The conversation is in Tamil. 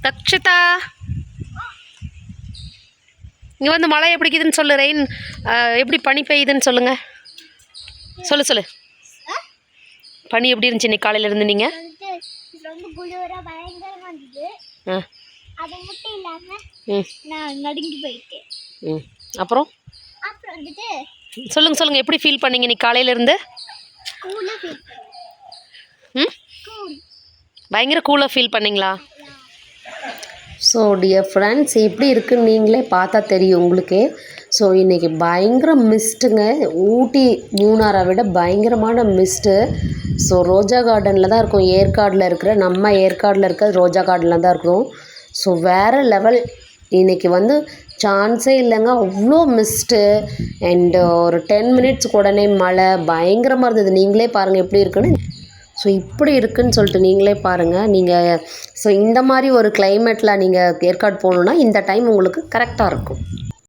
தக்ஷிதா இங்கே வந்து மழை எப்படிக்குதுன்னு சொல்லு. ரெயின் எப்படி பனி பெய்யுதுன்னு சொல்லுங்க. சொல்லு. பனி எப்படி இருந்துச்சு இன்னைக்கு காலையில இருந்து? நீங்கள் அப்புறம் சொல்லுங்க எப்படி ஃபீல் பண்ணீங்க இன்னைக்கு காலையில இருந்து? பயங்கர கூலாக ஃபீல் பண்ணீங்களா? ஸோ டியர் ஃப்ரெண்ட்ஸ், எப்படி இருக்குன்னு நீங்களே பார்த்தா தெரியும் உங்களுக்கே. ஸோ இன்றைக்கி பயங்கர மிஸ்ட்டுங்க. ஊட்டி மூணாரை விட பயங்கரமான மிஸ்ட்டு. ஸோ ரோஜா கார்டனில் தான் இருக்கும். ஏற்காடில் இருக்கிற ரோஜா கார்டனில் தான் இருக்கிறோம். ஸோ வேறு லெவல். இன்றைக்கி வந்து சான்ஸே இல்லைங்க, அவ்வளோ மிஸ்ட்டு. அண்டு ஒரு 10 மினிட்ஸ்க்கு உடனே மழை பயங்கரமாக இருந்தது. நீங்களே பாருங்கள் எப்படி இருக்குன்னு. ஸோ இப்படி இருக்குதுன்னு சொல்லிட்டு நீங்களே பாருங்கள். நீங்கள் ஸோ இந்த மாதிரி ஒரு கிளைமேட்டில் நீங்கள் ஏற்காடு போகணுன்னா இந்த டைம் உங்களுக்கு கரெக்டாக இருக்கும்.